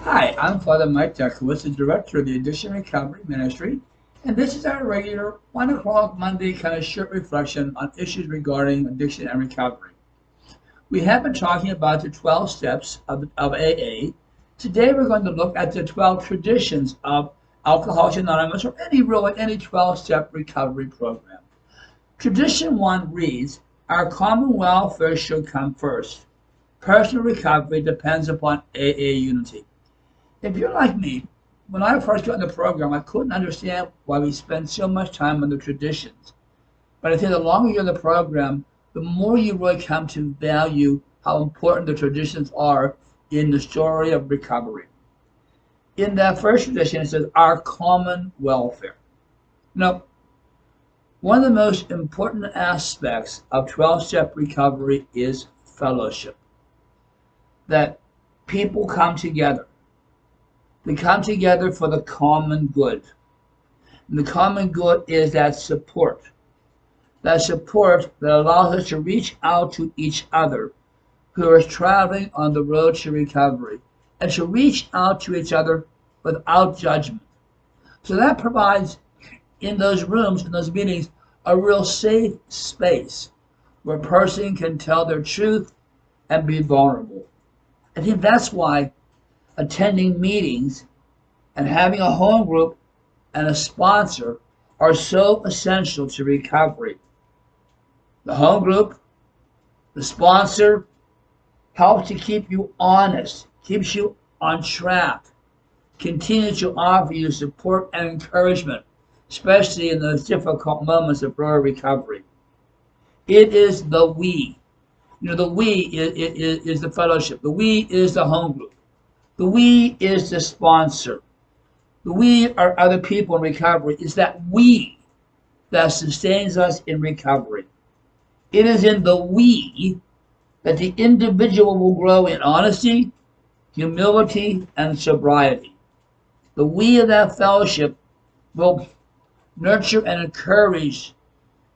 Hi, I'm Father Mike Dekowitz, the director of the Addiction Recovery Ministry, and this is our regular 1 o'clock Monday kind of short reflection on issues regarding addiction and recovery. We have been talking about the 12 steps of AA. Today we're going to look at the 12 traditions of Alcoholics Anonymous or any 12-step recovery program. Tradition 1 reads, our common welfare should come first. Personal recovery depends upon AA unity. If you're like me, when I first got in the program, I couldn't understand why we spend so much time on the traditions. But I think the longer you're in the program, the more you really come to value how important the traditions are in the story of recovery. In that first tradition, it says, our common welfare. Now, one of the most important aspects of 12-step recovery is fellowship. That people come together. They come together for the common good. And the common good is that support. That support that allows us to reach out to each other who are traveling on the road to recovery and to reach out to each other without judgment. So that provides, in those rooms, in those meetings, a real safe space where a person can tell their truth and be vulnerable. I think that's why attending meetings and having a home group and a sponsor are so essential to recovery. The home group, the sponsor, helps to keep you honest, keeps you on track, continues to offer you support and encouragement, especially in those difficult moments of early recovery. It is the we. The we is the fellowship. The we is the home group. The we is the sponsor. The we are other people in recovery. It's that we that sustains us in recovery. It is in the we that the individual will grow in honesty, humility, and sobriety. The we of that fellowship will nurture and encourage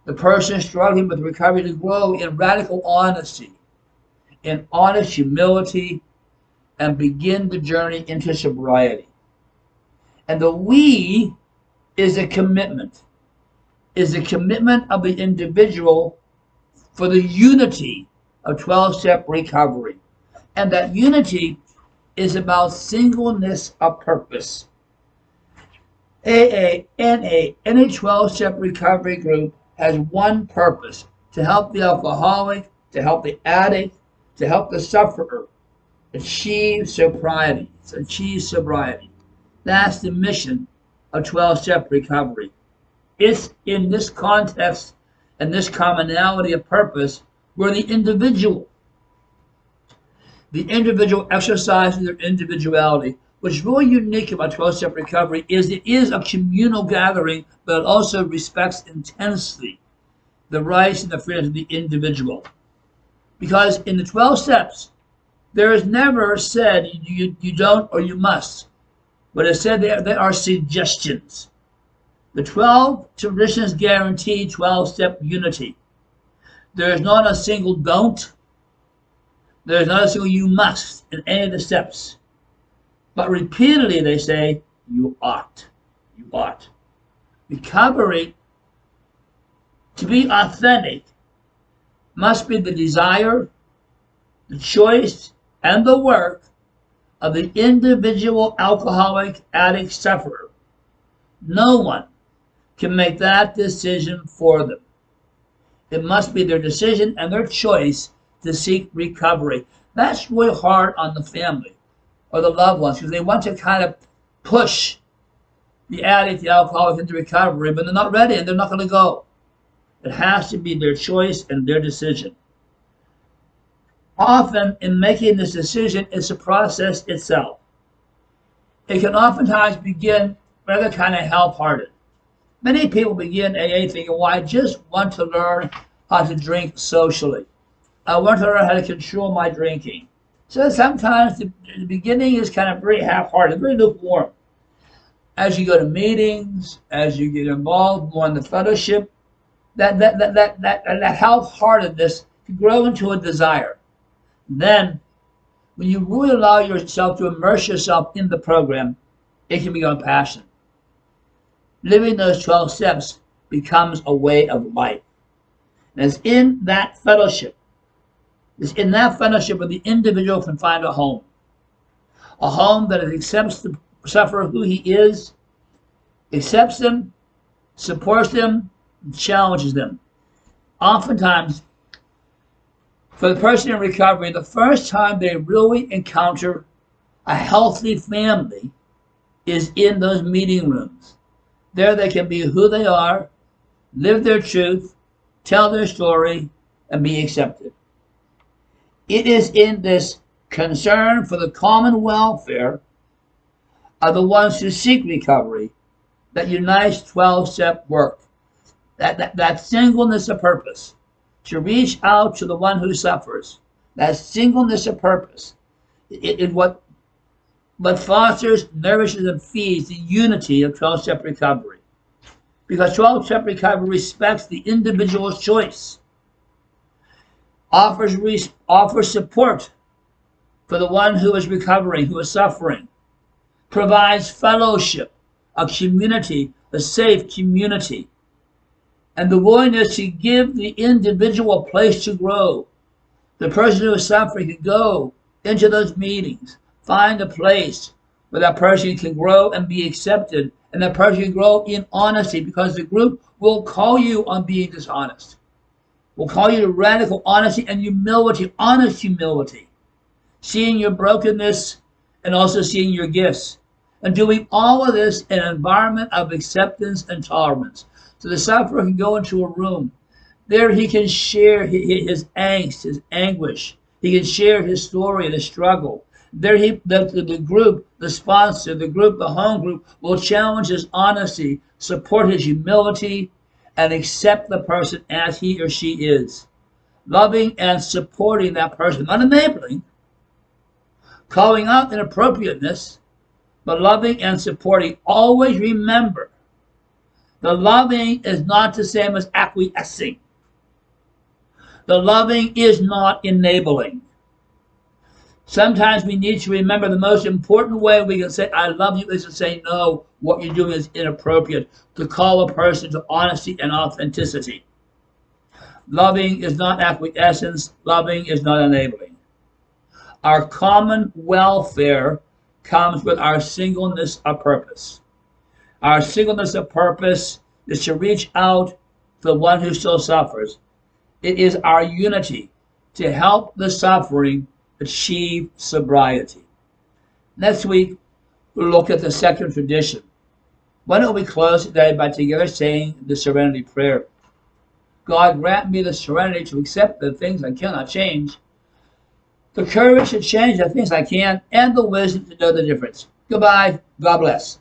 the person struggling with recovery to grow in radical honesty, in honest humility, and begin the journey into sobriety. And the we is a commitment of the individual for the unity of 12-step recovery. And that unity is about singleness of purpose. AA, NA, any 12-step recovery group has one purpose: to help the alcoholic, to help the addict, to help the sufferer achieve sobriety. That's the mission of 12-step recovery. It's in this context and this commonality of purpose where the individual exercises their individuality. What's really unique about 12-step recovery is it is a communal gathering, but it also respects intensely the rights and the freedoms of the individual. Because in the 12 steps, there is never said you don't or you must. But it said there are suggestions. The 12 traditions guarantee 12-step unity. There is not a single don't. There is not a single you must in any of the steps. But repeatedly they say, you ought. You ought. Recovery, to be authentic, must be the desire, the choice, and the work of the individual alcoholic addict sufferer. No one can make that decision for them. It must be their decision and their choice to seek recovery. That's really hard on the family or the loved ones because they want to kind of push the addict, the alcoholic into recovery, but they're not ready and they're not going to go. It has to be their choice and their decision. Often, in making this decision, it's a process itself. It can oftentimes begin rather kind of half-hearted. Many people begin AA thinking, well, I just want to learn how to drink socially. I want to learn how to control my drinking. So sometimes the beginning is kind of very half-hearted, very lukewarm. As you go to meetings, as you get involved more in the fellowship, that half-heartedness can grow into a desire. Then When you really allow yourself to immerse yourself in the program, it can become passion. Living those 12 steps becomes a way of life. And it's in that fellowship where the individual can find a home that accepts the sufferer who he is, accepts them, supports them, and challenges them. Oftentimes, for the person in recovery, the first time they really encounter a healthy family is in those meeting rooms. There they can be who they are, live their truth, tell their story, and be accepted. It is in this concern for the common welfare of the ones who seek recovery that unites 12-step work. That singleness of purpose, to reach out to the one who suffers, that singleness of purpose, is what fosters, nourishes, and feeds the unity of 12-step recovery. Because 12-step recovery respects the individual's choice, offers support for the one who is recovering, who is suffering, provides fellowship, a community, a safe community, and the willingness to give the individual a place to grow. The person who is suffering can go into those meetings, find a place where that person can grow and be accepted, and that person can grow in honesty, because the group will call you on being dishonest. Will call you to radical honesty and humility, honest humility, seeing your brokenness and also seeing your gifts, and doing all of this in an environment of acceptance and tolerance. So the sufferer can go into a room. There he can share his angst, his anguish. He can share his story and his struggle. There the group, the sponsor, the group, the home group will challenge his honesty, support his humility, and accept the person as he or she is. Loving and supporting that person, not enabling, calling out inappropriateness, but loving and supporting. Always remember, the loving is not the same as acquiescing. The loving is not enabling. Sometimes we need to remember the most important way we can say, I love you, is to say, no, what you're doing is inappropriate. To call a person to honesty and authenticity. Loving is not acquiescence. Loving is not enabling. Our common welfare comes with our singleness of purpose. Our singleness of purpose is to reach out to the one who still suffers. It is our unity to help the suffering achieve sobriety. Next week, we'll look at the second tradition. Why don't we close today by together saying the Serenity Prayer? God, grant me the serenity to accept the things I cannot change, the courage to change the things I can, and the wisdom to know the difference. Goodbye. God bless.